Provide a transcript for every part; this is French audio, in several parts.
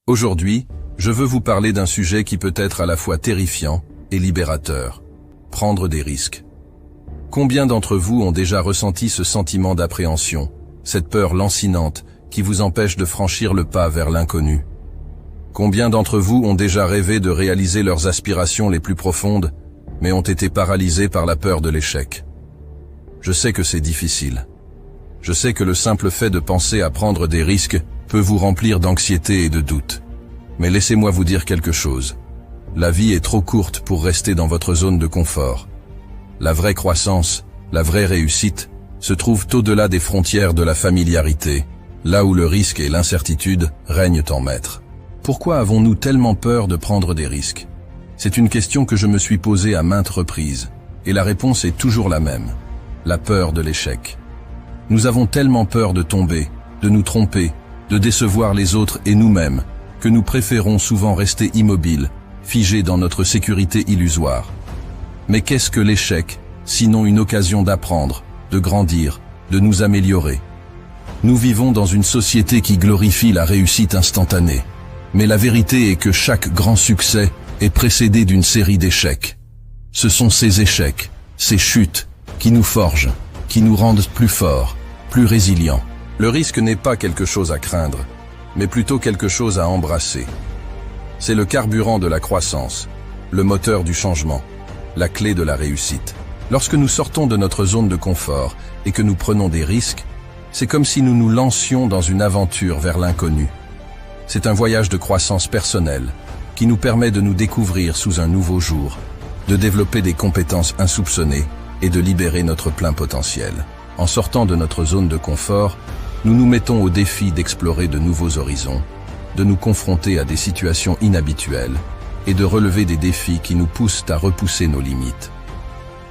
Aujourd'hui, je veux vous parler d'un sujet qui peut être à la fois terrifiant et libérateur. Prendre des risques. Combien d'entre vous ont déjà ressenti ce sentiment d'appréhension, cette peur lancinante qui vous empêche de franchir le pas vers l'inconnu? Combien d'entre vous ont déjà rêvé de réaliser leurs aspirations les plus profondes, mais ont été paralysés par la peur de l'échec? Je sais que c'est difficile. Je sais que le simple fait de penser à prendre des risques peut vous remplir d'anxiété et de doute. Mais laissez-moi vous dire quelque chose. La vie est trop courte pour rester dans votre zone de confort. La vraie croissance, la vraie réussite, se trouve au-delà des frontières de la familiarité, là où le risque et l'incertitude règnent en maître. Pourquoi avons-nous tellement peur de prendre des risques? C'est une question que je me suis posée à maintes reprises, et la réponse est toujours la même. La peur de l'échec. Nous avons tellement peur de tomber, de nous tromper, de décevoir les autres et nous-mêmes, que nous préférons souvent rester immobiles, figés dans notre sécurité illusoire. Mais qu'est-ce que l'échec, sinon une occasion d'apprendre, de grandir, de nous améliorer? Nous vivons dans une société qui glorifie la réussite instantanée. Mais la vérité est que chaque grand succès est précédé d'une série d'échecs. Ce sont ces échecs, ces chutes, qui nous forgent, qui nous rendent plus forts, plus résilients. Le risque n'est pas quelque chose à craindre, mais plutôt quelque chose à embrasser. C'est le carburant de la croissance, le moteur du changement, la clé de la réussite. Lorsque nous sortons de notre zone de confort et que nous prenons des risques, c'est comme si nous nous lancions dans une aventure vers l'inconnu. C'est un voyage de croissance personnelle qui nous permet de nous découvrir sous un nouveau jour, de développer des compétences insoupçonnées et de libérer notre plein potentiel. En sortant de notre zone de confort, nous nous mettons au défi d'explorer de nouveaux horizons, de nous confronter à des situations inhabituelles et de relever des défis qui nous poussent à repousser nos limites.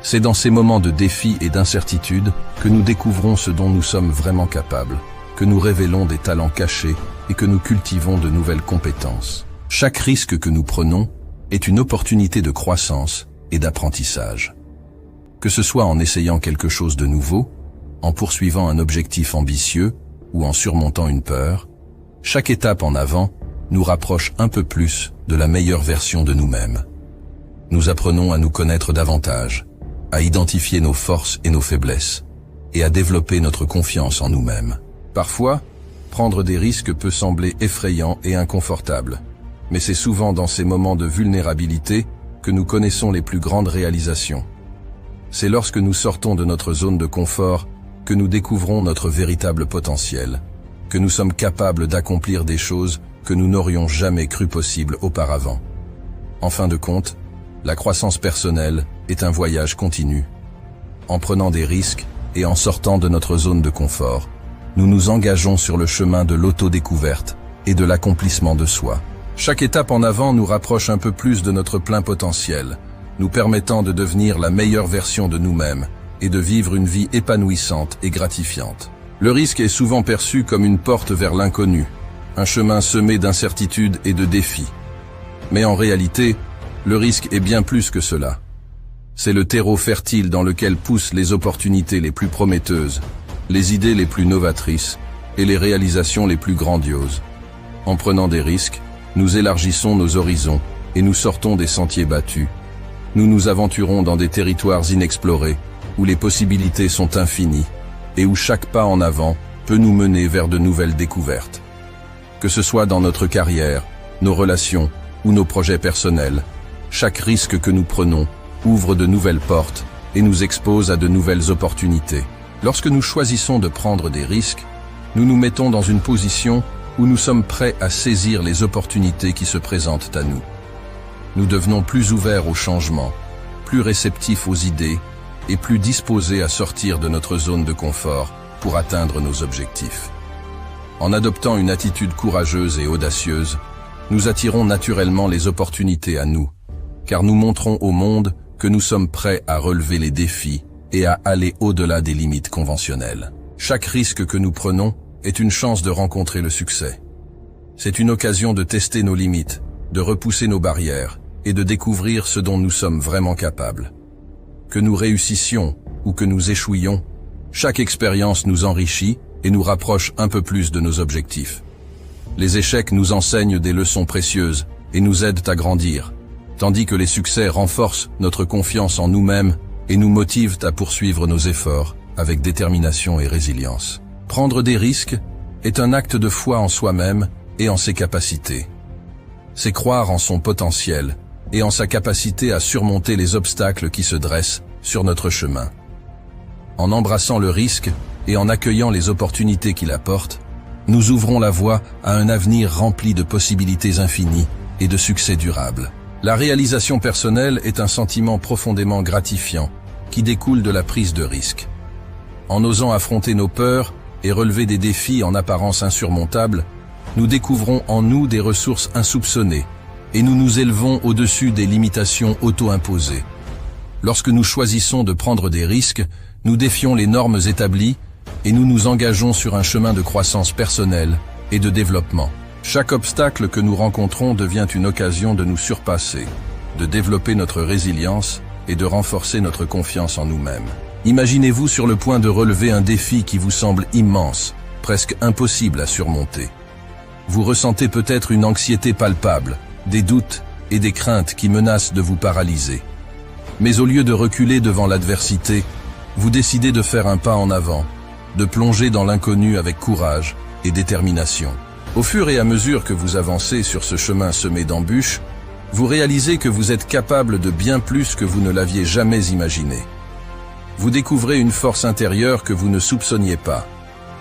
C'est dans ces moments de défi et d'incertitude que nous découvrons ce dont nous sommes vraiment capables, que nous révélons des talents cachés et que nous cultivons de nouvelles compétences. Chaque risque que nous prenons est une opportunité de croissance et d'apprentissage. Que ce soit en essayant quelque chose de nouveau, en poursuivant un objectif ambitieux ou en surmontant une peur, chaque étape en avant nous rapproche un peu plus de la meilleure version de nous-mêmes. Nous apprenons à nous connaître davantage, à identifier nos forces et nos faiblesses, et à développer notre confiance en nous-mêmes. Parfois, prendre des risques peut sembler effrayant et inconfortable, mais c'est souvent dans ces moments de vulnérabilité que nous connaissons les plus grandes réalisations. C'est lorsque nous sortons de notre zone de confort que nous découvrons notre véritable potentiel, que nous sommes capables d'accomplir des choses que nous n'aurions jamais cru possibles auparavant. En fin de compte, la croissance personnelle est un voyage continu. En prenant des risques et en sortant de notre zone de confort, nous nous engageons sur le chemin de l'autodécouverte et de l'accomplissement de soi. Chaque étape en avant nous rapproche un peu plus de notre plein potentiel, nous permettant de devenir la meilleure version de nous-mêmes et de vivre une vie épanouissante et gratifiante. Le risque est souvent perçu comme une porte vers l'inconnu, un chemin semé d'incertitudes et de défis. Mais en réalité, le risque est bien plus que cela. C'est le terreau fertile dans lequel poussent les opportunités les plus prometteuses, les idées les plus novatrices et les réalisations les plus grandioses. En prenant des risques, nous élargissons nos horizons et nous sortons des sentiers battus. Nous nous aventurons dans des territoires inexplorés, où les possibilités sont infinies, et où chaque pas en avant peut nous mener vers de nouvelles découvertes. Que ce soit dans notre carrière, nos relations ou nos projets personnels, chaque risque que nous prenons ouvre de nouvelles portes et nous expose à de nouvelles opportunités. Lorsque nous choisissons de prendre des risques, nous nous mettons dans une position où nous sommes prêts à saisir les opportunités qui se présentent à nous. Nous devenons plus ouverts au changement, plus réceptifs aux idées et plus disposés à sortir de notre zone de confort pour atteindre nos objectifs. En adoptant une attitude courageuse et audacieuse, nous attirons naturellement les opportunités à nous, car nous montrons au monde que nous sommes prêts à relever les défis et à aller au-delà des limites conventionnelles. Chaque risque que nous prenons est une chance de rencontrer le succès. C'est une occasion de tester nos limites, de repousser nos barrières et de découvrir ce dont nous sommes vraiment capables. Que nous réussissions ou que nous échouions, chaque expérience nous enrichit et nous rapproche un peu plus de nos objectifs. Les échecs nous enseignent des leçons précieuses et nous aident à grandir, tandis que les succès renforcent notre confiance en nous-mêmes et nous motivent à poursuivre nos efforts avec détermination et résilience. Prendre des risques est un acte de foi en soi-même et en ses capacités. C'est croire en son potentiel et en sa capacité à surmonter les obstacles qui se dressent sur notre chemin. En embrassant le risque et en accueillant les opportunités qu'il apporte, nous ouvrons la voie à un avenir rempli de possibilités infinies et de succès durables. La réalisation personnelle est un sentiment profondément gratifiant qui découle de la prise de risque. En osant affronter nos peurs et relever des défis en apparence insurmontables, nous découvrons en nous des ressources insoupçonnées et nous nous élevons au-dessus des limitations auto-imposées. Lorsque nous choisissons de prendre des risques, nous défions les normes établies et nous nous engageons sur un chemin de croissance personnelle et de développement. Chaque obstacle que nous rencontrons devient une occasion de nous surpasser, de développer notre résilience et de renforcer notre confiance en nous-mêmes. Imaginez-vous sur le point de relever un défi qui vous semble immense, presque impossible à surmonter. Vous ressentez peut-être une anxiété palpable, des doutes et des craintes qui menacent de vous paralyser. Mais au lieu de reculer devant l'adversité, vous décidez de faire un pas en avant, de plonger dans l'inconnu avec courage et détermination. Au fur et à mesure que vous avancez sur ce chemin semé d'embûches, vous réalisez que vous êtes capable de bien plus que vous ne l'aviez jamais imaginé. Vous découvrez une force intérieure que vous ne soupçonniez pas,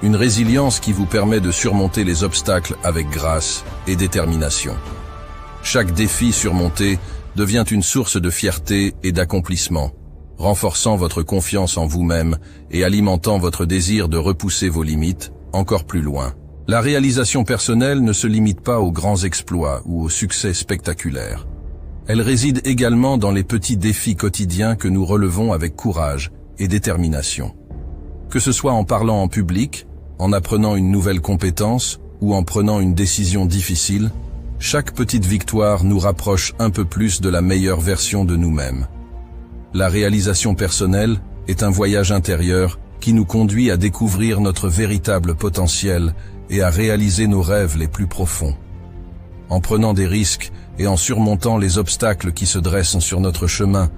une résilience qui vous permet de surmonter les obstacles avec grâce et détermination. Chaque défi surmonté devient une source de fierté et d'accomplissement, renforçant votre confiance en vous-même et alimentant votre désir de repousser vos limites encore plus loin. La réalisation personnelle ne se limite pas aux grands exploits ou aux succès spectaculaires. Elle réside également dans les petits défis quotidiens que nous relevons avec courage et détermination. Que ce soit en parlant en public, en apprenant une nouvelle compétence ou en prenant une décision difficile, chaque petite victoire nous rapproche un peu plus de la meilleure version de nous-mêmes. La réalisation personnelle est un voyage intérieur qui nous conduit à découvrir notre véritable potentiel et à réaliser nos rêves les plus profonds. En prenant des risques et en surmontant les obstacles qui se dressent sur notre chemin,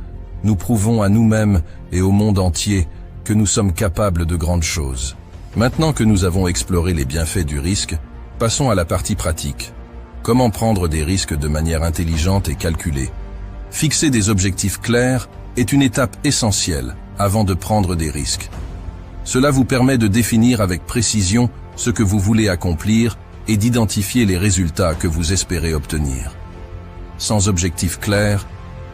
nous prouvons à nous-mêmes et au monde entier que nous sommes capables de grandes choses. Maintenant que nous avons exploré les bienfaits du risque, passons à la partie pratique. Comment prendre des risques de manière intelligente et calculée? Fixer des objectifs clairs est une étape essentielle avant de prendre des risques. Cela vous permet de définir avec précision ce que vous voulez accomplir et d'identifier les résultats que vous espérez obtenir. Sans objectif clair,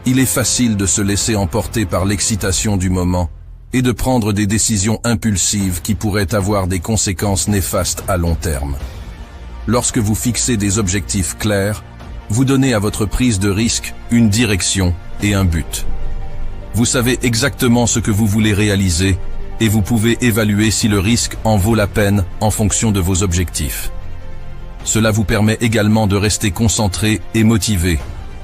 il est facile de se laisser emporter par l'excitation du moment et de prendre des décisions impulsives qui pourraient avoir des conséquences néfastes à long terme. Lorsque vous fixez des objectifs clairs, vous donnez à votre prise de risque une direction et un but. Vous savez exactement ce que vous voulez réaliser et vous pouvez évaluer si le risque en vaut la peine en fonction de vos objectifs. Cela vous permet également de rester concentré et motivé,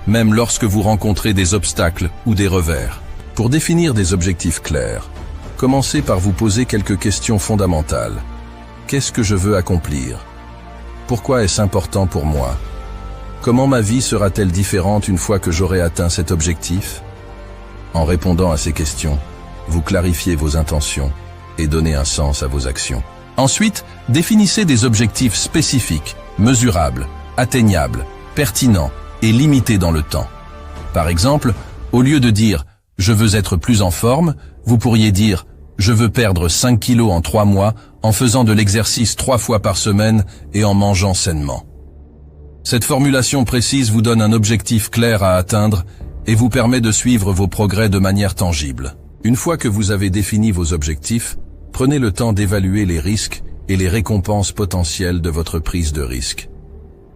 même lorsque vous rencontrez des obstacles ou des revers. Pour définir des objectifs clairs, commencez par vous poser quelques questions fondamentales. Qu'est-ce que je veux accomplir? Pourquoi est-ce important pour moi? Comment ma vie sera-t-elle différente une fois que j'aurai atteint cet objectif? En répondant à ces questions, vous clarifiez vos intentions et donnez un sens à vos actions. Ensuite, définissez des objectifs spécifiques, mesurables, atteignables, pertinents et limités dans le temps. Par exemple, au lieu de dire « je veux être plus en forme », vous pourriez dire « je veux perdre 5 kilos en 3 mois en faisant de l'exercice 3 fois par semaine et en mangeant sainement ». Cette formulation précise vous donne un objectif clair à atteindre et vous permet de suivre vos progrès de manière tangible. Une fois que vous avez défini vos objectifs, prenez le temps d'évaluer les risques et les récompenses potentielles de votre prise de risque.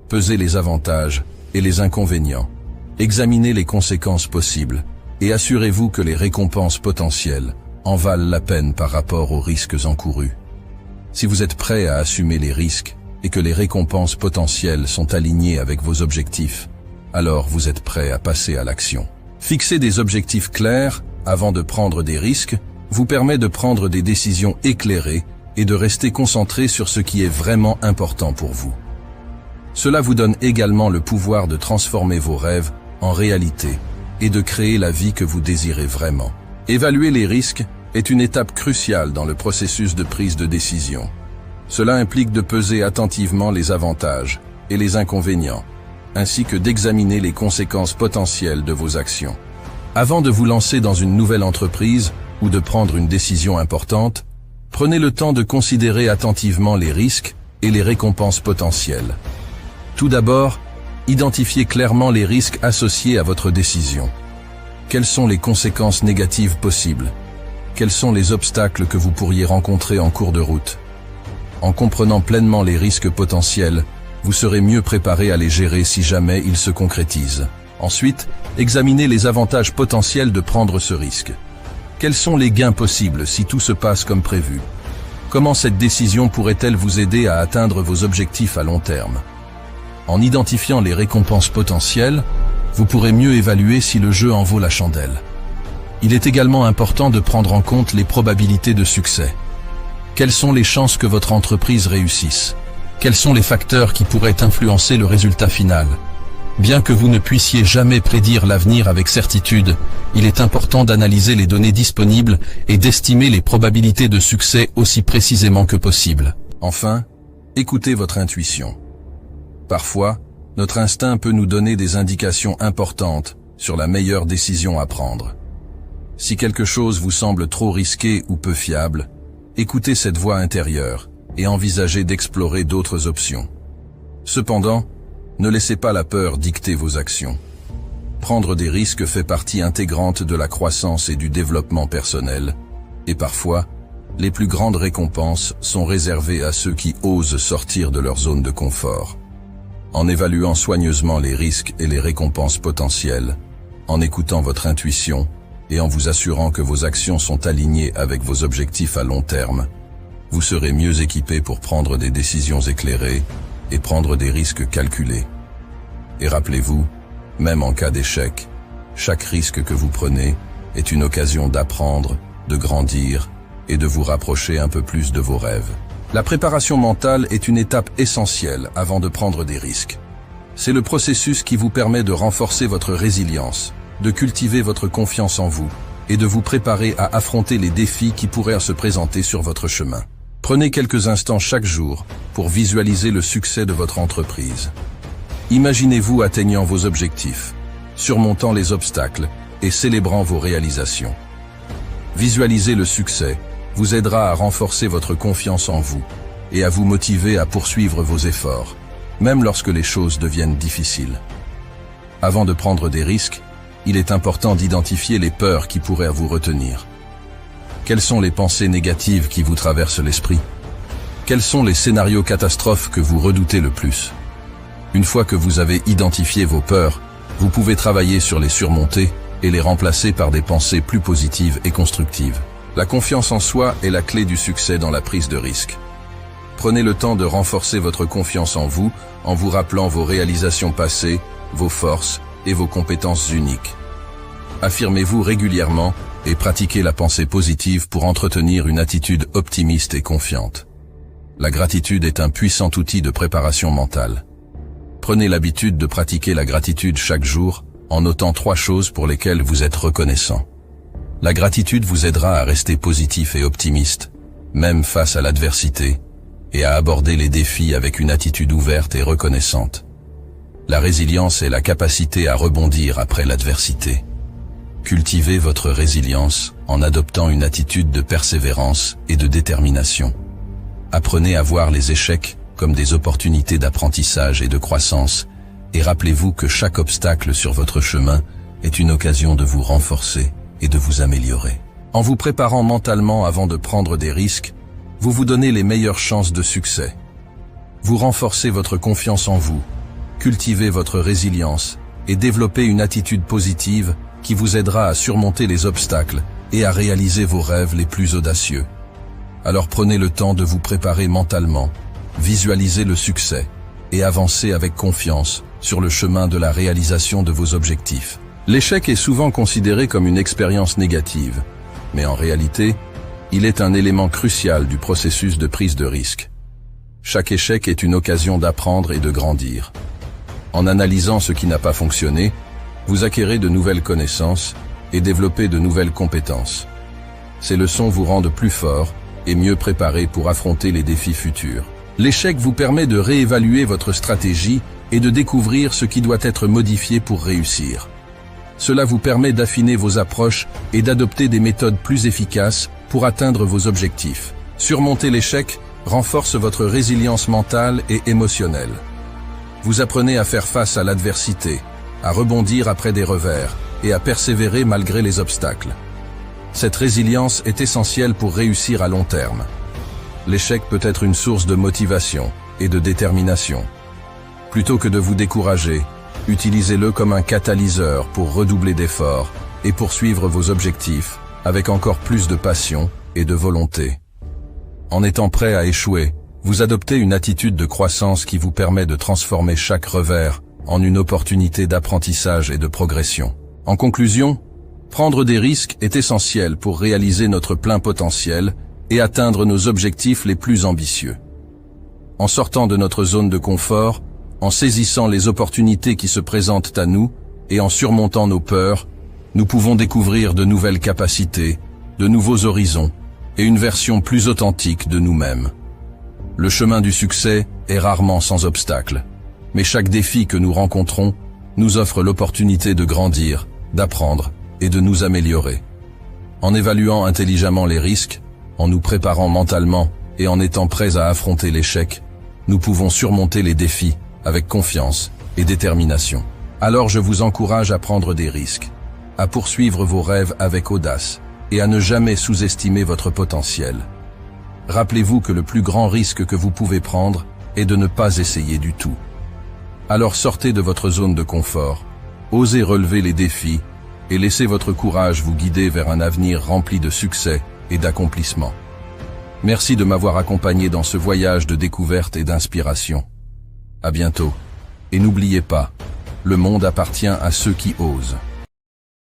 Pesez les avantages et les inconvénients, examinez les conséquences possibles et assurez-vous que les récompenses potentielles en valent la peine par rapport aux risques encourus. Si vous êtes prêt à assumer les risques et que les récompenses potentielles sont alignées avec vos objectifs, alors vous êtes prêt à passer à l'action. Fixer des objectifs clairs avant de prendre des risques vous permet de prendre des décisions éclairées et de rester concentré sur ce qui est vraiment important pour vous. Cela vous donne également le pouvoir de transformer vos rêves en réalité et de créer la vie que vous désirez vraiment. Évaluer les risques est une étape cruciale dans le processus de prise de décision. Cela implique de peser attentivement les avantages et les inconvénients, ainsi que d'examiner les conséquences potentielles de vos actions. Avant de vous lancer dans une nouvelle entreprise ou de prendre une décision importante, prenez le temps de considérer attentivement les risques et les récompenses potentielles. Tout d'abord, identifiez clairement les risques associés à votre décision. Quelles sont les conséquences négatives possibles? Quels sont les obstacles que vous pourriez rencontrer en cours de route? En comprenant pleinement les risques potentiels, vous serez mieux préparé à les gérer si jamais ils se concrétisent. Ensuite, examinez les avantages potentiels de prendre ce risque. Quels sont les gains possibles si tout se passe comme prévu? Comment cette décision pourrait-elle vous aider à atteindre vos objectifs à long terme? En identifiant les récompenses potentielles, vous pourrez mieux évaluer si le jeu en vaut la chandelle. Il est également important de prendre en compte les probabilités de succès. Quelles sont les chances que votre entreprise réussisse? Quels sont les facteurs qui pourraient influencer le résultat final? Bien que vous ne puissiez jamais prédire l'avenir avec certitude, il est important d'analyser les données disponibles et d'estimer les probabilités de succès aussi précisément que possible. Enfin, écoutez votre intuition. Parfois, notre instinct peut nous donner des indications importantes sur la meilleure décision à prendre. Si quelque chose vous semble trop risqué ou peu fiable, écoutez cette voix intérieure et envisagez d'explorer d'autres options. Cependant, ne laissez pas la peur dicter vos actions. Prendre des risques fait partie intégrante de la croissance et du développement personnel, et parfois, les plus grandes récompenses sont réservées à ceux qui osent sortir de leur zone de confort. En évaluant soigneusement les risques et les récompenses potentielles, en écoutant votre intuition et en vous assurant que vos actions sont alignées avec vos objectifs à long terme, vous serez mieux équipé pour prendre des décisions éclairées et prendre des risques calculés. Et rappelez-vous, même en cas d'échec, chaque risque que vous prenez est une occasion d'apprendre, de grandir et de vous rapprocher un peu plus de vos rêves. La préparation mentale est une étape essentielle avant de prendre des risques. C'est le processus qui vous permet de renforcer votre résilience, de cultiver votre confiance en vous et de vous préparer à affronter les défis qui pourraient se présenter sur votre chemin. Prenez quelques instants chaque jour pour visualiser le succès de votre entreprise. Imaginez-vous atteignant vos objectifs, surmontant les obstacles et célébrant vos réalisations. Visualiser le succès vous aidera à renforcer votre confiance en vous et à vous motiver à poursuivre vos efforts, même lorsque les choses deviennent difficiles. Avant de prendre des risques, il est important d'identifier les peurs qui pourraient vous retenir. Quelles sont les pensées négatives qui vous traversent l'esprit? Quels sont les scénarios catastrophes que vous redoutez le plus? Une fois que vous avez identifié vos peurs, vous pouvez travailler sur les surmonter et les remplacer par des pensées plus positives et constructives. La confiance en soi est la clé du succès dans la prise de risque. Prenez le temps de renforcer votre confiance en vous rappelant vos réalisations passées, vos forces et vos compétences uniques. Affirmez-vous régulièrement et pratiquez la pensée positive pour entretenir une attitude optimiste et confiante. La gratitude est un puissant outil de préparation mentale. Prenez l'habitude de pratiquer la gratitude chaque jour en notant 3 choses pour lesquelles vous êtes reconnaissant. La gratitude vous aidera à rester positif et optimiste, même face à l'adversité, et à aborder les défis avec une attitude ouverte et reconnaissante. La résilience est la capacité à rebondir après l'adversité. Cultivez votre résilience en adoptant une attitude de persévérance et de détermination. Apprenez à voir les échecs comme des opportunités d'apprentissage et de croissance, et rappelez-vous que chaque obstacle sur votre chemin est une occasion de vous renforcer et de vous améliorer. En vous préparant mentalement avant de prendre des risques, vous vous donnez les meilleures chances de succès. Vous renforcez votre confiance en vous, cultivez votre résilience et développez une attitude positive qui vous aidera à surmonter les obstacles et à réaliser vos rêves les plus audacieux. Alors prenez le temps de vous préparer mentalement, visualisez le succès et avancez avec confiance sur le chemin de la réalisation de vos objectifs. L'échec est souvent considéré comme une expérience négative, mais en réalité, il est un élément crucial du processus de prise de risque. Chaque échec est une occasion d'apprendre et de grandir. En analysant ce qui n'a pas fonctionné, vous acquérez de nouvelles connaissances et développez de nouvelles compétences. Ces leçons vous rendent plus fort et mieux préparé pour affronter les défis futurs. L'échec vous permet de réévaluer votre stratégie et de découvrir ce qui doit être modifié pour réussir. Cela vous permet d'affiner vos approches et d'adopter des méthodes plus efficaces pour atteindre vos objectifs. Surmonter l'échec renforce votre résilience mentale et émotionnelle. Vous apprenez à faire face à l'adversité, à rebondir après des revers et à persévérer malgré les obstacles. Cette résilience est essentielle pour réussir à long terme. L'échec peut être une source de motivation et de détermination. Plutôt que de vous décourager, utilisez-le comme un catalyseur pour redoubler d'efforts et poursuivre vos objectifs avec encore plus de passion et de volonté. En étant prêt à échouer, vous adoptez une attitude de croissance qui vous permet de transformer chaque revers en une opportunité d'apprentissage et de progression. En conclusion, prendre des risques est essentiel pour réaliser notre plein potentiel et atteindre nos objectifs les plus ambitieux. En sortant de notre zone de confort, en saisissant les opportunités qui se présentent à nous et en surmontant nos peurs, nous pouvons découvrir de nouvelles capacités, de nouveaux horizons et une version plus authentique de nous-mêmes. Le chemin du succès est rarement sans obstacles, mais chaque défi que nous rencontrons nous offre l'opportunité de grandir, d'apprendre et de nous améliorer. En évaluant intelligemment les risques, en nous préparant mentalement et en étant prêts à affronter l'échec, nous pouvons surmonter les défis avec confiance et détermination. Alors je vous encourage à prendre des risques, à poursuivre vos rêves avec audace et à ne jamais sous-estimer votre potentiel. Rappelez-vous que le plus grand risque que vous pouvez prendre est de ne pas essayer du tout. Alors sortez de votre zone de confort, osez relever les défis et laissez votre courage vous guider vers un avenir rempli de succès et d'accomplissement. Merci de m'avoir accompagné dans ce voyage de découverte et d'inspiration. À bientôt. Et n'oubliez pas, le monde appartient à ceux qui osent.